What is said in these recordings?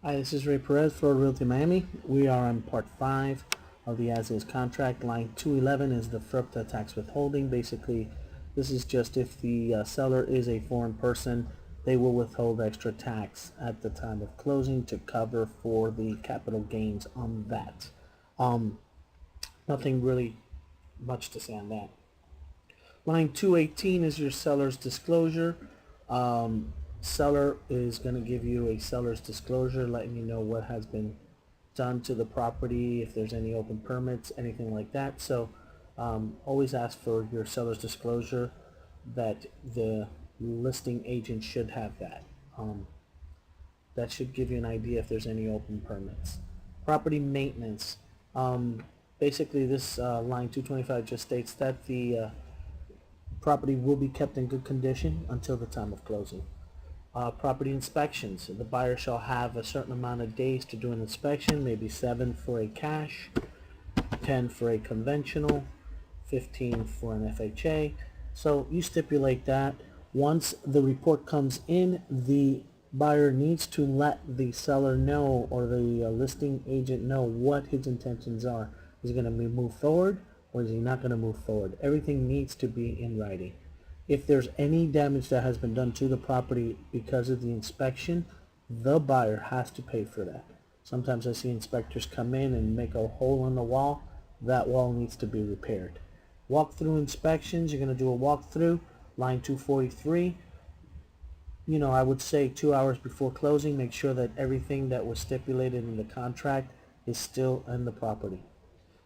Hi, this is Ray Perez for Realty Miami. We are on part 5 of the as-is contract. Line 211 is the FERPTA tax withholding. Basically, this is just if the seller is a foreign person, they will withhold extra tax at the time of closing to cover for the capital gains on that. Um, Nothing really much to say on that. Line 218 is your seller's disclosure. Seller is going to give you a seller's disclosure letting you know what has been done to the property, if there's any open permits, anything like that. So always ask for your seller's disclosure. That the listing agent should have that. Um, that should give you an idea if there's any open permits. Property maintenance. Um, Basically, this line 225 just states that the property will be kept in good condition until the time of closing. Property inspections. The buyer shall have a certain amount of days to do an inspection, maybe 7 for a cash, 10 for a conventional, 15 for an FHA. So you stipulate that. Once the report comes in, the buyer needs to let the seller know, or the listing agent know, what his intentions are. Is he going to move forward, or is he not going to move forward? Everything needs to be in writing. If there's any damage that has been done to the property because of the inspection, the buyer has to pay for that. Sometimes I see inspectors come in and make a hole in the wall. That wall needs to be repaired. Walkthrough inspections, you're going to do a walkthrough, line 243. I would say 2 hours before closing, make sure that everything that was stipulated in the contract is still in the property.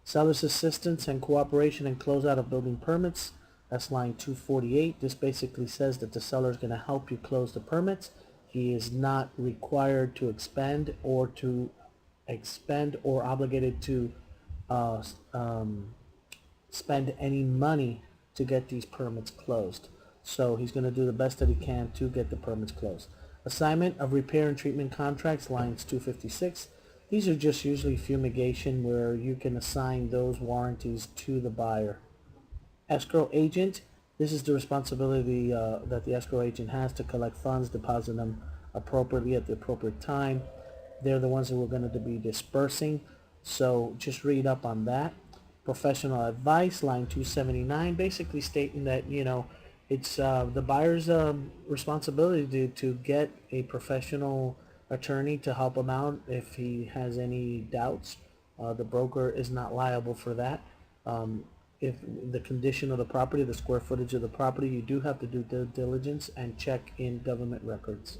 Seller's assistance and cooperation in closeout of building permits, that's line 248. This basically says that the seller is going to help you close the permits. He is not required to expend or obligated to uh, um, spend any money to get these permits closed. So he's going to do the best that he can to get the permits closed. Assignment of repair and treatment contracts, lines 256. These are just usually fumigation where you can assign those warranties to the buyer. Escrow agent, this is the responsibility that the escrow agent has to collect funds, deposit them appropriately at the appropriate time. They're the ones who are going to be dispersing, so just read up on that. Professional advice, line 279, basically stating that, it's the buyer's responsibility to get a professional attorney to help him out if he has any doubts. The broker is not liable for that. If the condition of the property, the square footage of the property, you do have to do due diligence and check in government records.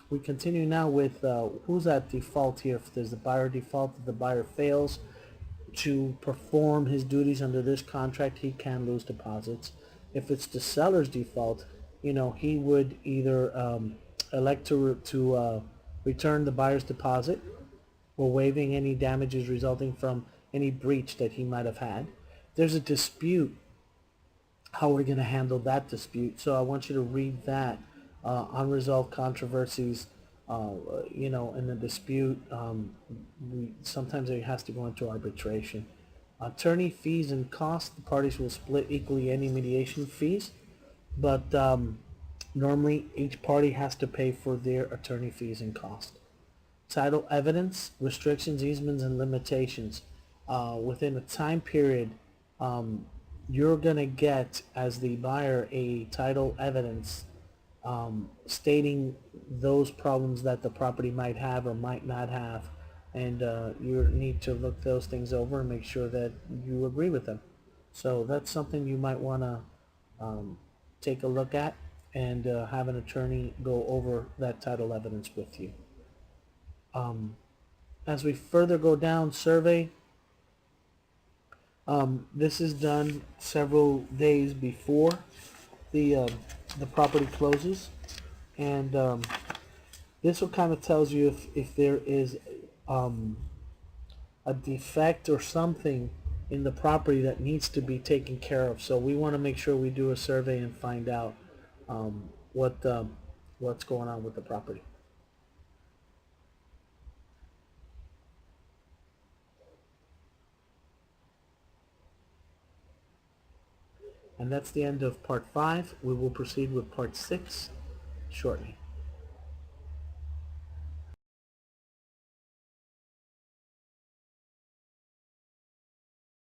We continue now with who's at default here. If there's the buyer default, if the buyer fails to perform his duties under this contract, he can lose deposits. If it's the seller's default, he would either elect to return the buyer's deposit or waiving any damages resulting from any breach that he might have had. There's a dispute, how we're going to handle that dispute. So I want you to read that. Unresolved controversies, in the dispute, sometimes it has to go into arbitration. Attorney fees and costs, the parties will split equally any mediation fees, but normally each party has to pay for their attorney fees and costs. Title evidence, restrictions, easements, and limitations. Within a time period, you're going to get, as the buyer, a title evidence stating those problems that the property might have or might not have. And you need to look those things over and make sure that you agree with them. So that's something you might want to take a look at and have an attorney go over that title evidence with you. As we further go down, survey. This is done several days before the property closes, and this will kind of tells you if there is a defect or something in the property that needs to be taken care of. So we want to make sure we do a survey and find out what's going on with the property. And that's the end of part 5. We will proceed with part 6 shortly.